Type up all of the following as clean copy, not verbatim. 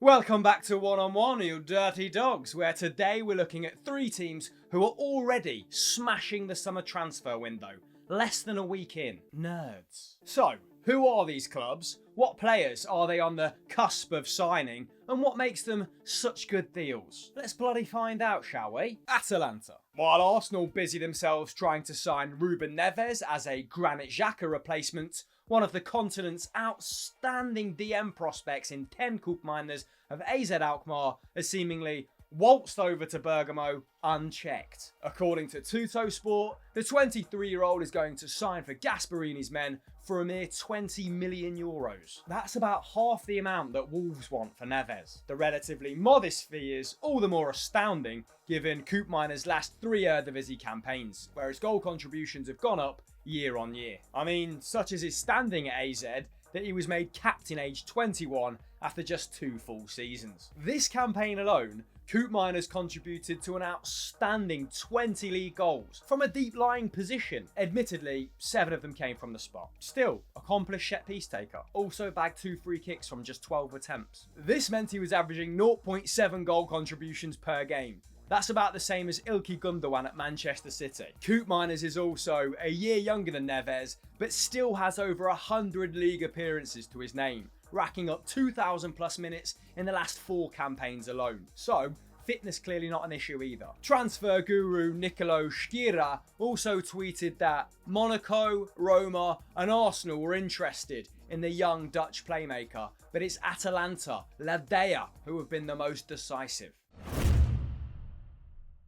Welcome back to One on One, you dirty dogs, where today we're looking at three teams who are already smashing the summer transfer window, less than a week in. Nerds. So, who are these clubs? What players are they on the cusp of signing? And what makes them such good deals? Let's bloody find out, shall we? Atalanta. While Arsenal busy themselves trying to sign Ruben Neves as a Granit Xhaka replacement, one of the continent's outstanding DM prospects in 10 Koopmeiners of AZ Alkmaar has seemingly waltzed over to Bergamo unchecked. According to Tuttosport, the 23-year-old is going to sign for Gasperini's men for a mere 20 million euros. That's about half the amount that Wolves want for Neves. The relatively modest fee is all the more astounding given Koopmeiners' last three Eredivisie campaigns, where his goal contributions have gone up year on year. I mean, such as his standing at AZ, that he was made captain aged 21 after just 2 full seasons. This campaign alone, Koopmeiners contributed to an outstanding 20 league goals from a deep-lying position. Admittedly, 7 of them came from the spot. Still, accomplished set-piece taker. Also bagged 2 free kicks from just 12 attempts. This meant he was averaging 0.7 goal contributions per game. That's about the same as Ilkay Gundogan at Manchester City. Koopmeiners is also a year younger than Neves, but still has over 100 league appearances to his name, racking up 2,000 plus minutes in the last 4 campaigns alone. So, fitness clearly not an issue either. Transfer guru Nicolo Schira also tweeted that Monaco, Roma and Arsenal were interested in the young Dutch playmaker, but it's Atalanta, La Dea, who have been the most decisive.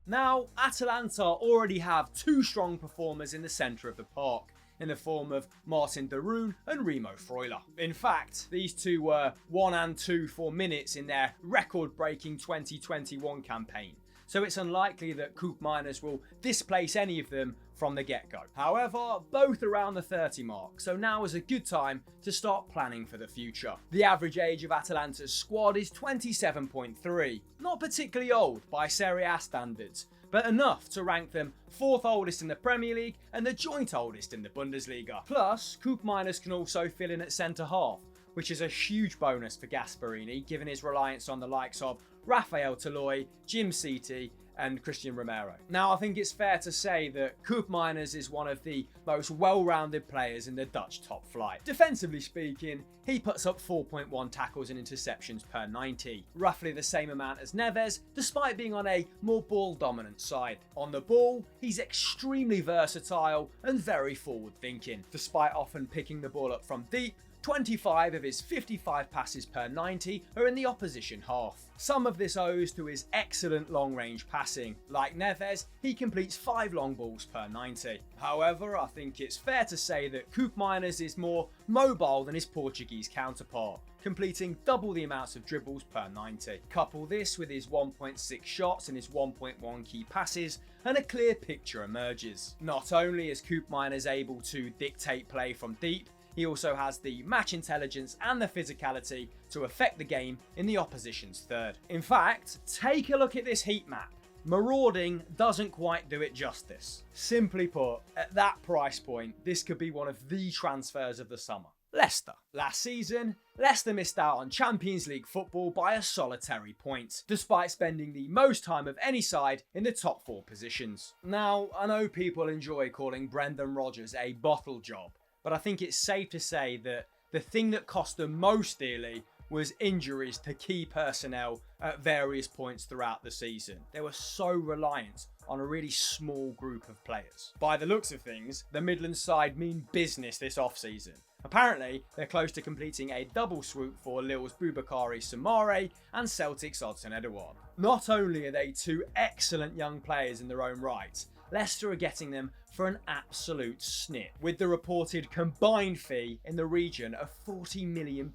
Now, Atalanta already have 2 strong performers in the centre of the park, in the form of Martin de Roon and Remo Freuler. In fact, these two were 1 and 2 for minutes in their record-breaking 2021 campaign, so it's unlikely that Koopmeiners will displace any of them from the get-go. However, both around the 30 mark, so now is a good time to start planning for the future. The average age of Atalanta's squad is 27.3, not particularly old by Serie A standards, but enough to rank them 4th oldest in the Premier League and the joint oldest in the Bundesliga. Plus, Koopmeiners can also fill in at centre-half, which is a huge bonus for Gasperini given his reliance on the likes of Raphael Toloi, Jim Siti and Christian Romero. Now, I think it's fair to say that Koopmeiners is one of the most well-rounded players in the Dutch top flight. Defensively speaking, he puts up 4.1 tackles and interceptions per 90, roughly the same amount as Neves, despite being on a more ball-dominant side. On the ball, he's extremely versatile and very forward-thinking, despite often picking the ball up from deep. 25 of his 55 passes per 90 are in the opposition half. Some of this owes to his excellent long-range passing. Like Neves, he completes 5 long balls per 90. However, I think it's fair to say that Koopmeiners is more mobile than his Portuguese counterpart, completing double the amounts of dribbles per 90. Couple this with his 1.6 shots and his 1.1 key passes, and a clear picture emerges. Not only is Koopmeiners able to dictate play from deep, he also has the match intelligence and the physicality to affect the game in the opposition's third. In fact, take a look at this heat map. Marauding doesn't quite do it justice. Simply put, at that price point, this could be one of the transfers of the summer. Leicester. Last season, Leicester missed out on Champions League football by a solitary point, despite spending the most time of any side in the top 4 positions. Now, I know people enjoy calling Brendan Rodgers a bottle job, but I think it's safe to say that the thing that cost them most dearly was injuries to key personnel at various points throughout the season. They were so reliant on a really small group of players. By the looks of things, the Midlands side mean business this off-season. Apparently, they're close to completing a double swoop for Lille's Boubakary Soumaré and Celtic's Odsonne Edouard. Not only are they 2 excellent young players in their own right, Leicester are getting them for an absolute snip, with the reported combined fee in the region of £40 million.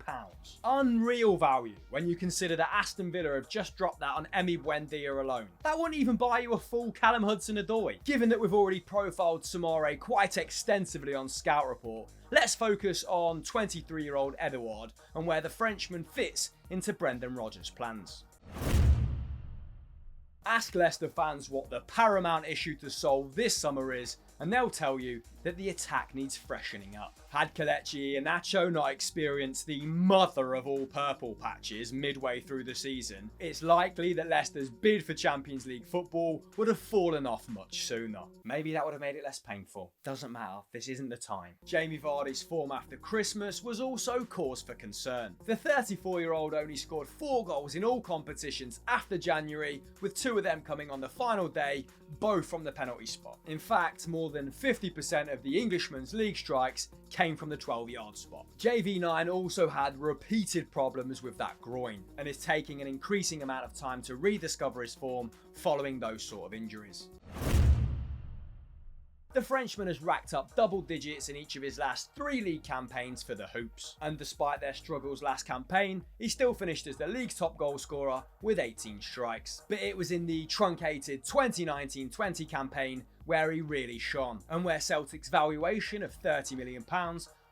Unreal value when you consider that Aston Villa have just dropped that on Emi Buendia alone. That wouldn't even buy you a full Callum Hudson-Odoi. Given that we've already profiled Soumaré quite extensively on Scout Report, let's focus on 23-year-old Edouard and where the Frenchman fits into Brendan Rodgers' plans. Ask Leicester fans what the paramount issue to solve this summer is, and they'll tell you that the attack needs freshening up. Had Kelechi Iheanacho not experienced the mother of all purple patches midway through the season, it's likely that Leicester's bid for Champions League football would have fallen off much sooner. Maybe that would have made it less painful. Doesn't matter, this isn't the time. Jamie Vardy's form after Christmas was also cause for concern. The 34-year-old only scored 4 goals in all competitions after January, with 2 of them coming on the final day, both from the penalty spot. In fact, more than 50% of the Englishman's league strikes came from the 12-yard spot. JV9 also had repeated problems with that groin and is taking an increasing amount of time to rediscover his form following those sort of injuries. The Frenchman has racked up double digits in each of his last 3 league campaigns for the Hoops, and despite their struggles last campaign, he still finished as the league's top goal scorer with 18 strikes. But it was in the truncated 2019-20 campaign where he really shone, and where Celtic's valuation of £30 million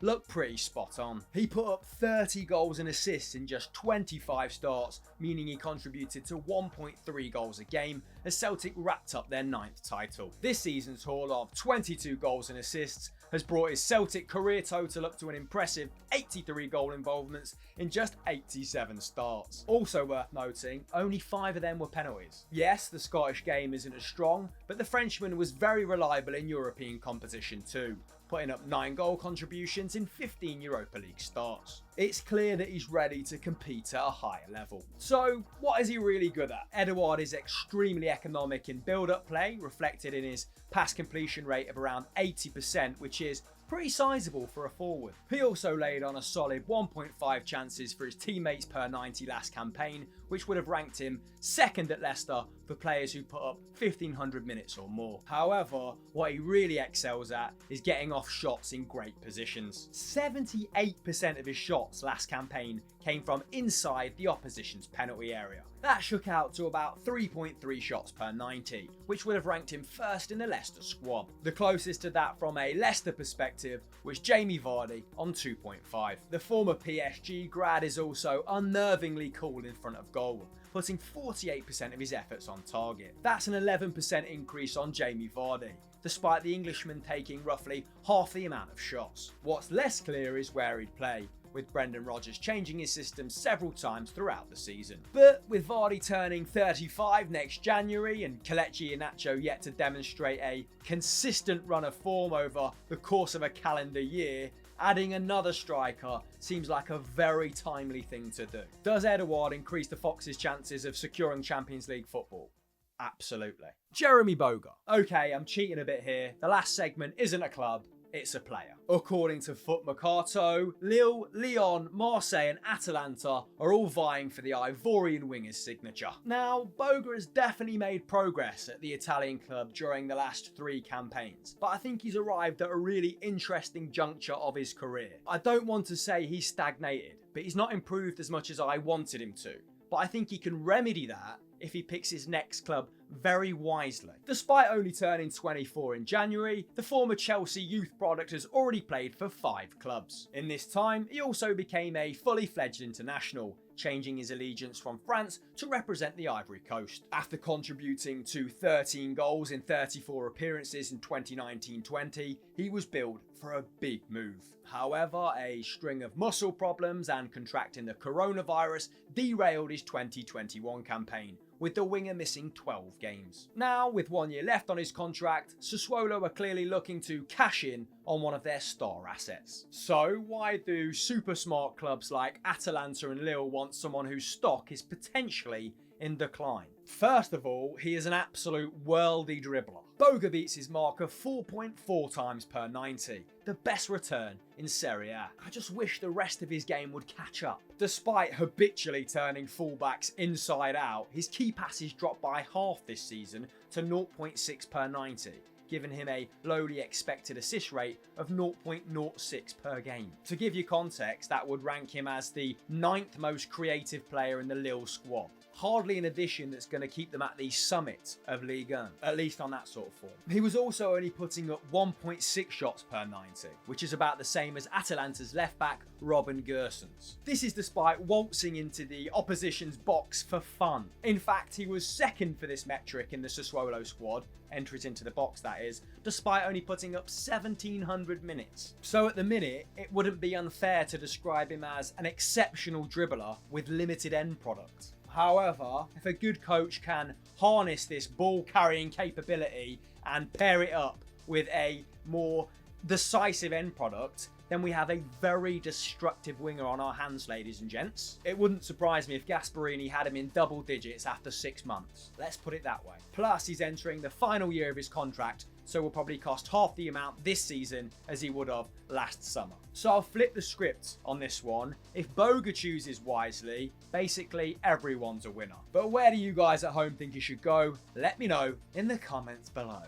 looked pretty spot on. He put up 30 goals and assists in just 25 starts, meaning he contributed to 1.3 goals a game as Celtic wrapped up their 9th title. This season's haul of 22 goals and assists has brought his Celtic career total up to an impressive 83 goal involvements in just 87 starts. Also worth noting, only 5 of them were penalties. Yes, the Scottish game isn't as strong, but the Frenchman was very reliable in European competition too, putting up 9 goal contributions in 15 Europa League starts. It's clear that he's ready to compete at a higher level. So, what is he really good at? Edouard is extremely economic in build-up play, reflected in his pass completion rate of around 80%, which is pretty sizable for a forward. He also laid on a solid 1.5 chances for his teammates per 90 last campaign, which would have ranked him second at Leicester for players who put up 1,500 minutes or more. However, what he really excels at is getting off shots in great positions. 78% of his shots last campaign came from inside the opposition's penalty area. That shook out to about 3.3 shots per 90, which would have ranked him first in the Leicester squad. The closest to that from a Leicester perspective was Jamie Vardy on 2.5. The former PSG grad is also unnervingly cool in front of goal, putting 48% of his efforts on target. That's an 11% increase on Jamie Vardy, despite the Englishman taking roughly half the amount of shots. What's less clear is where he'd play, with Brendan Rodgers changing his system several times throughout the season. But with Vardy turning 35 next January and Kelechi Iheanacho yet to demonstrate a consistent run of form over the course of a calendar year, adding another striker seems like a very timely thing to do. Does Edouard increase the Foxes' chances of securing Champions League football? Absolutely. Jeremy Boga. Okay, I'm cheating a bit here. The last segment isn't a club, it's a player. According to Foot Mercato, Lille, Lyon, Marseille and Atalanta are all vying for the Ivorian winger's signature. Now, Boga has definitely made progress at the Italian club during the last 3 campaigns, but I think he's arrived at a really interesting juncture of his career. I don't want to say he's stagnated, but he's not improved as much as I wanted him to. But I think he can remedy that if he picks his next club very wisely. Despite only turning 24 in January, the former Chelsea youth product has already played for 5 clubs. In this time, he also became a fully fledged international, changing his allegiance from France to represent the Ivory Coast. After contributing to 13 goals in 34 appearances in 2019-20, he was billed for a big move. However, a string of muscle problems and contracting the coronavirus derailed his 2021 campaign, with the winger missing 12 games. Now, with 1 year left on his contract, Sassuolo are clearly looking to cash in on one of their star assets. So why do super smart clubs like Atalanta and Lille want someone whose stock is potentially in decline? First of all, he is an absolute worldy dribbler. Boga beats his mark of 4.4 times per 90, the best return in Serie A. I just wish the rest of his game would catch up. Despite habitually turning fullbacks inside out, his key passes dropped by half this season to 0.6 per 90, giving him a lowly expected assist rate of 0.06 per game. To give you context, that would rank him as the 9th most creative player in the Lille squad. Hardly an addition that's going to keep them at the summit of Ligue 1, at least on that sort of form. He was also only putting up 1.6 shots per 90, which is about the same as Atalanta's left-back Robin Gosens. This is despite waltzing into the opposition's box for fun. In fact, he was second for this metric in the Sassuolo squad, entries into the box that that is, despite only putting up 1,700 minutes. So at the minute, it wouldn't be unfair to describe him as an exceptional dribbler with limited end product. However, if a good coach can harness this ball carrying capability and pair it up with a more decisive end product, then we have a very destructive winger on our hands, ladies and gents. It wouldn't surprise me if Gasperini had him in double digits after 6 months. Let's put it that way. Plus, he's entering the final year of his contract, so will probably cost half the amount this season as he would have last summer. So I'll flip the script on this one. If Boga chooses wisely, basically everyone's a winner. But where do you guys at home think he should go? Let me know in the comments below.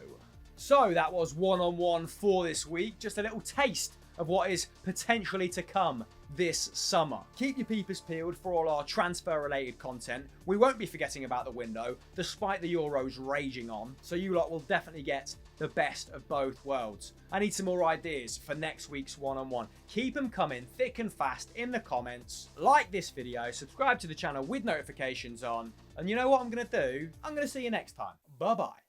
So that was one-on-one for this week. Just a little taste of what is potentially to come this summer. Keep your peepers peeled for all our transfer related content. We won't be forgetting about the window, despite the Euros raging on, so you lot will definitely get the best of both worlds. I need some more ideas for next week's one-on-one. Keep them coming thick and fast in the comments. Like this video, subscribe to the channel with notifications on, and you know what I'm going to do? I'm going to see you next time. Bye-bye.